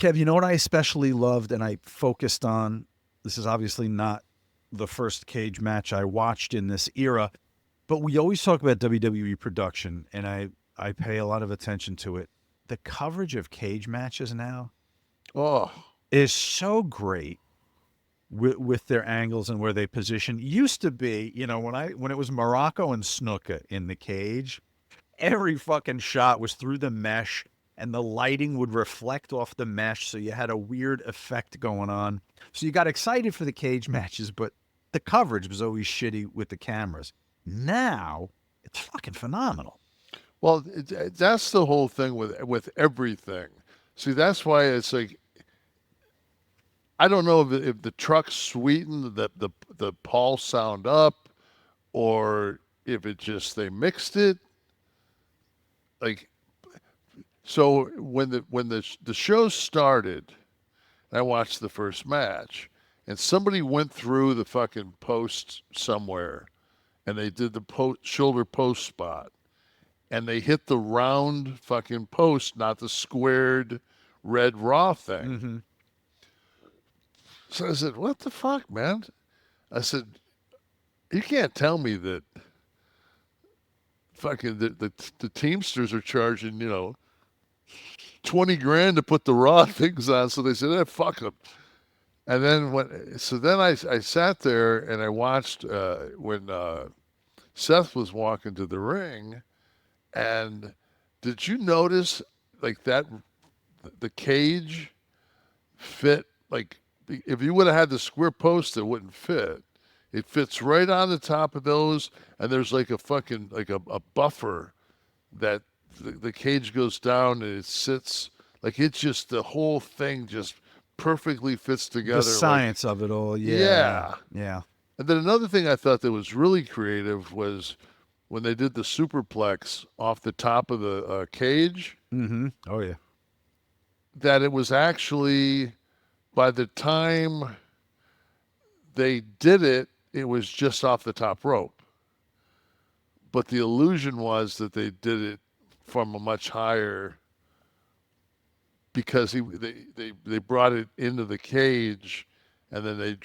Kev, you know what I especially loved and I focused on? This is obviously not the first cage match I watched in this era, but we always talk about WWE production, and I pay a lot of attention to it. The coverage of cage matches now Oh, is so great with their angles and where they position. Used to be, when it was Morocco and Snuka in the cage, every fucking shot was through the mesh and the lighting would reflect off the mesh, so you had a weird effect going on. So you got excited for the cage matches, but the coverage was always shitty with the cameras. Now it's fucking phenomenal. well, that's the whole thing with everything. See, that's why it's like I don't know if the truck sweetened the Paul sound up, or if it just they mixed it. Like so, when the show started, I watched the first match, and somebody went through the fucking post somewhere, and they did the shoulder post spot, and they hit the round fucking post, not the squared red raw thing. Mm-hmm. So I said, "What the fuck, man?" I said, "You can't tell me that fucking the Teamsters are charging 20 grand to put the raw things on." So they said, fuck them." And then I sat there and I watched when Seth was walking to the ring, and did you notice like that the cage fit like if you would have had the square post it wouldn't fit. It fits right on the top of those, and there's like a fucking like a buffer that the cage goes down and it sits like it's just the whole thing just perfectly fits The together. Like, science of it all, yeah, yeah. yeah. And then another thing I thought that was really creative was when they did the superplex off the top of the cage, Mm-hmm. Oh yeah. that it was actually by the time they did it, it was just off the top rope. But the illusion was that they did it from a much higher because they brought it into the cage, and then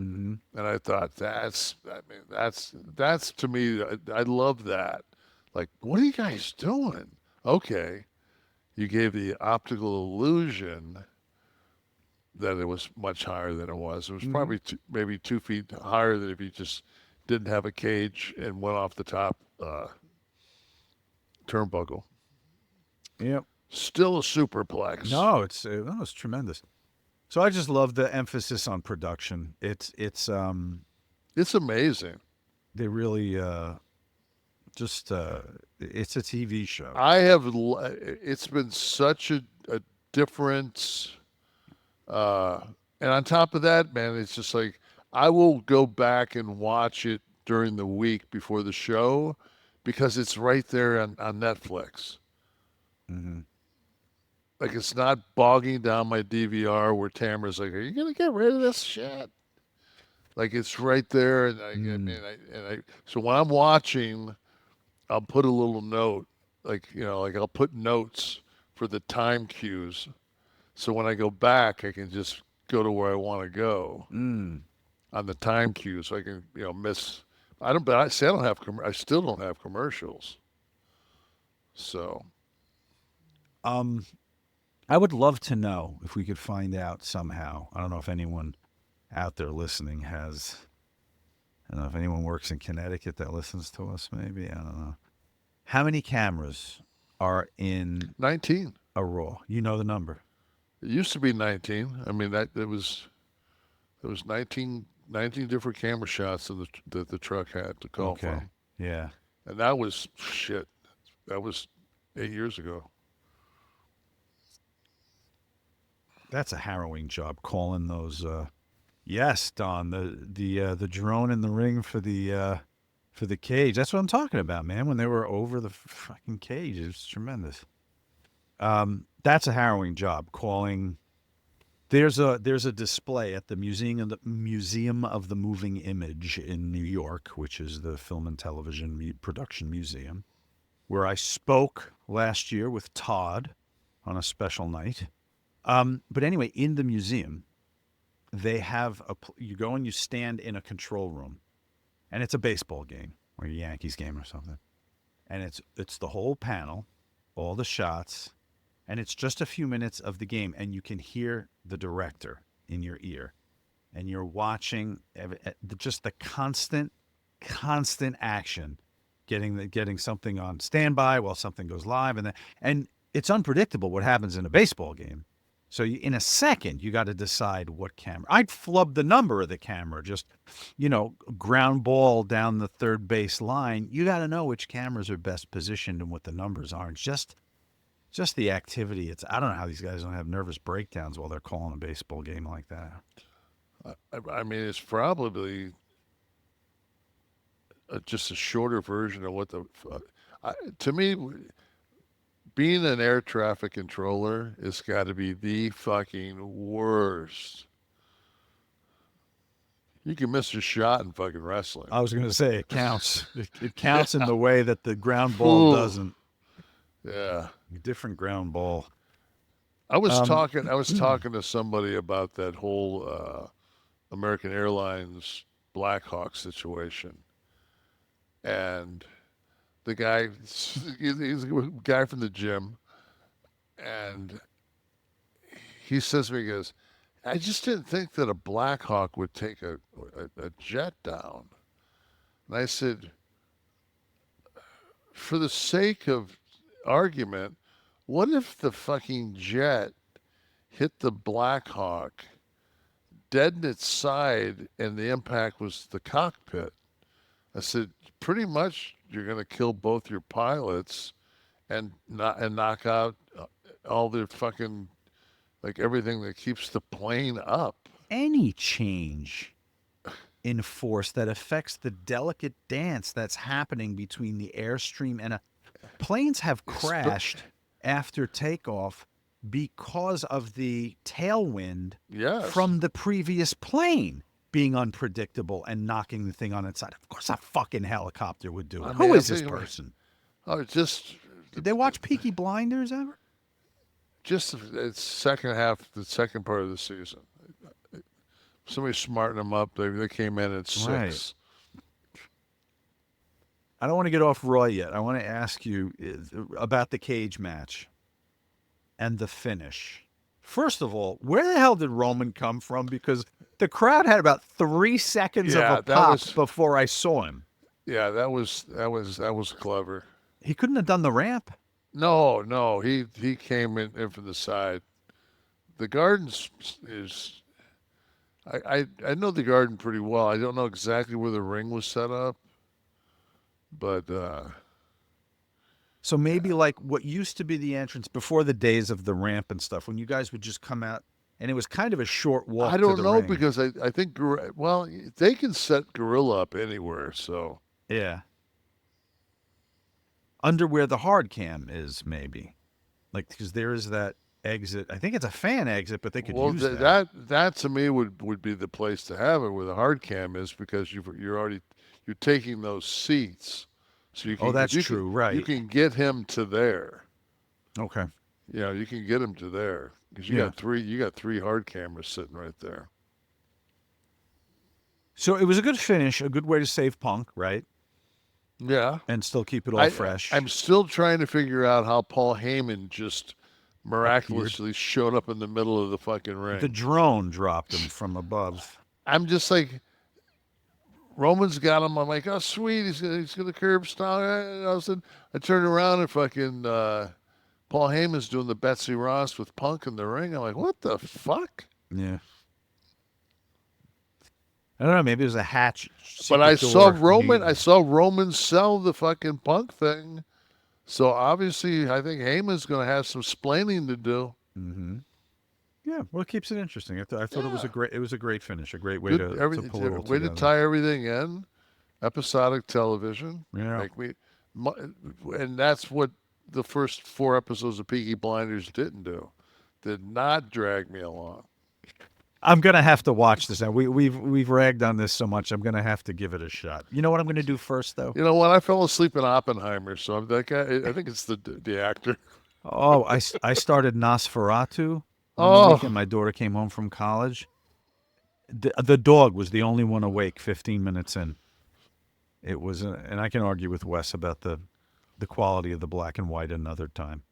Mm-hmm. and I thought that's to me I love that. Like, what are you guys doing? Okay, you gave the optical illusion that it was much higher than it was. It was Mm-hmm. probably maybe 2 feet higher than if you just didn't have a cage and went off the top turnbuckle. Yep. Still a superplex. No, it's tremendous. So I just love the emphasis on production. It's amazing. They really just it's a TV show. I have. It's been such a difference. Uh, and on top of that, man, it's just like I will go back and watch it during the week before the show because it's right there on Netflix. Mm-hmm. Like it's not bogging down my DVR where Tamara's like, "Are you gonna get rid of this shit?" Like it's right there, and I Mm. mean, so when I'm watching, I'll put a little note, like like I'll put notes for the time cues, so when I go back, I can just go to where I want to go Mm. on the time cue, so I can miss. I don't, but I say I don't have. I still don't have commercials. So Um, I would love to know if we could find out somehow. I don't know if anyone out there listening has. I don't know if anyone works in Connecticut that listens to us. Maybe I don't know. How many cameras are in 19. a Raw? You know the number. It used to be 19. I mean that there was 19 different camera shots that the truck had to call Okay. from, Yeah. and that was shit. That was 8 years ago. That's a harrowing job calling those. Yes, Don, the drone in the ring for the cage. That's what I'm talking about, man. When they were over the fucking cage, it was tremendous. That's a harrowing job calling. There's a display at the Museum of the Moving Image in New York, which is the Film and Television Production Museum, where I spoke last year with Todd on a special night. But anyway, in the museum, they have you go and you stand in a control room, and it's a baseball game or a Yankees game or something, and it's the whole panel, all the shots, and it's just a few minutes of the game, and you can hear the director in your ear, and you're watching just the constant action, getting something on standby while something goes live, and it's unpredictable what happens in a baseball game. So in a second, you got to decide what camera. I'd flub the number of the camera, just ground ball down the third base line. You got to know which cameras are best positioned and what the numbers are. And just the activity. I don't know how these guys don't have nervous breakdowns while they're calling a baseball game like that. I mean, it's probably just a shorter version of what to me, being an air traffic controller has got to be the fucking worst. You can miss a shot in fucking wrestling. I was going to say it counts. It counts in Yeah. the way that the ground ball Ooh. doesn't. Yeah. Different ground ball. I was Um, talking to somebody about that whole American Airlines Blackhawk situation, and the guy, he's a guy from the gym, and he says to me, he goes, "I just didn't think that a Blackhawk would take a jet down." And I said, for the sake of argument, what if the fucking jet hit the Blackhawk dead in its side and the impact was the cockpit? I said, pretty much you're going to kill both your pilots and knock out all the fucking, like, everything that keeps the plane up. any change in force that affects the delicate dance that's happening between the airstream and planes have crashed after takeoff because of the tailwind Yes. from the previous plane being unpredictable and knocking the thing on its side. Of course, a fucking helicopter would do it. I Who mean, is this person? Oh, just Did they watch Peaky Blinders ever? just the second half, the second part of the season. Somebody smartened them up. They came in at 6. Right. I don't want to get off Raw yet. I want to ask you about the cage match and the finish. First of all, where the hell did Roman come from? Because the crowd had about 3 seconds of Yeah, a that pop was before I saw him. yeah, that was clever. He couldn't have done the ramp. No, he came in from the side. The Gardens is I know the Garden pretty well. I don't know exactly where the ring was set up, but So maybe like what used to be the entrance before the days of the ramp and stuff, when you guys would just come out and it was kind of a short walk I to don't the know ring. because I think well, they can set Gorilla up anywhere. So Yeah. Under where the hard cam is, maybe. Like, because there is that exit. I think it's a fan exit, but they could well, use that. that to me would be the place to have it where the hard cam is because you're taking those seats, so you Oh, can that's if true. you Right. can get him to there. Okay. You know, you can get him to there because Yeah. you got three hard cameras sitting right there. So it was a good finish, a good way to save Punk, right? Yeah, And still keep it all I fresh. I'm still trying to figure out how Paul Heyman just Appeared. miraculously showed up in the middle of the fucking The ring. drone dropped him from above. I'm just like, Roman's got him. I'm like, oh sweet, he's gonna curb stomp. And all of a sudden, I turn around and fucking Paul Heyman's doing the Betsy Ross with Punk in the ring. I'm like, what the fuck? Yeah. I don't know. Maybe it was a hatch, But secret door. I saw Roman sell the fucking Punk thing. So obviously, I think Heyman's gonna have some splaining to do. Mm-hmm. Yeah. Well, it keeps it interesting. I thought it was Yeah, a great finish, a great way good. to pull it all Way to together. tie everything in. Episodic television. Yeah. Make me, and that's what the first 4 episodes of Peaky Blinders didn't do. Did not drag me along. I'm gonna have to watch this now. We've ragged on this so much. I'm gonna have to give it a shot. You know what I'm gonna do first, though? You know what? I fell asleep in Oppenheimer, so I'm that guy. I think it's the actor. Oh, I started Nosferatu. On the weekend, Oh, my daughter came home from college. The dog was the only one awake 15 minutes in. It was, and I can argue with Wes about the quality of the black and white another time.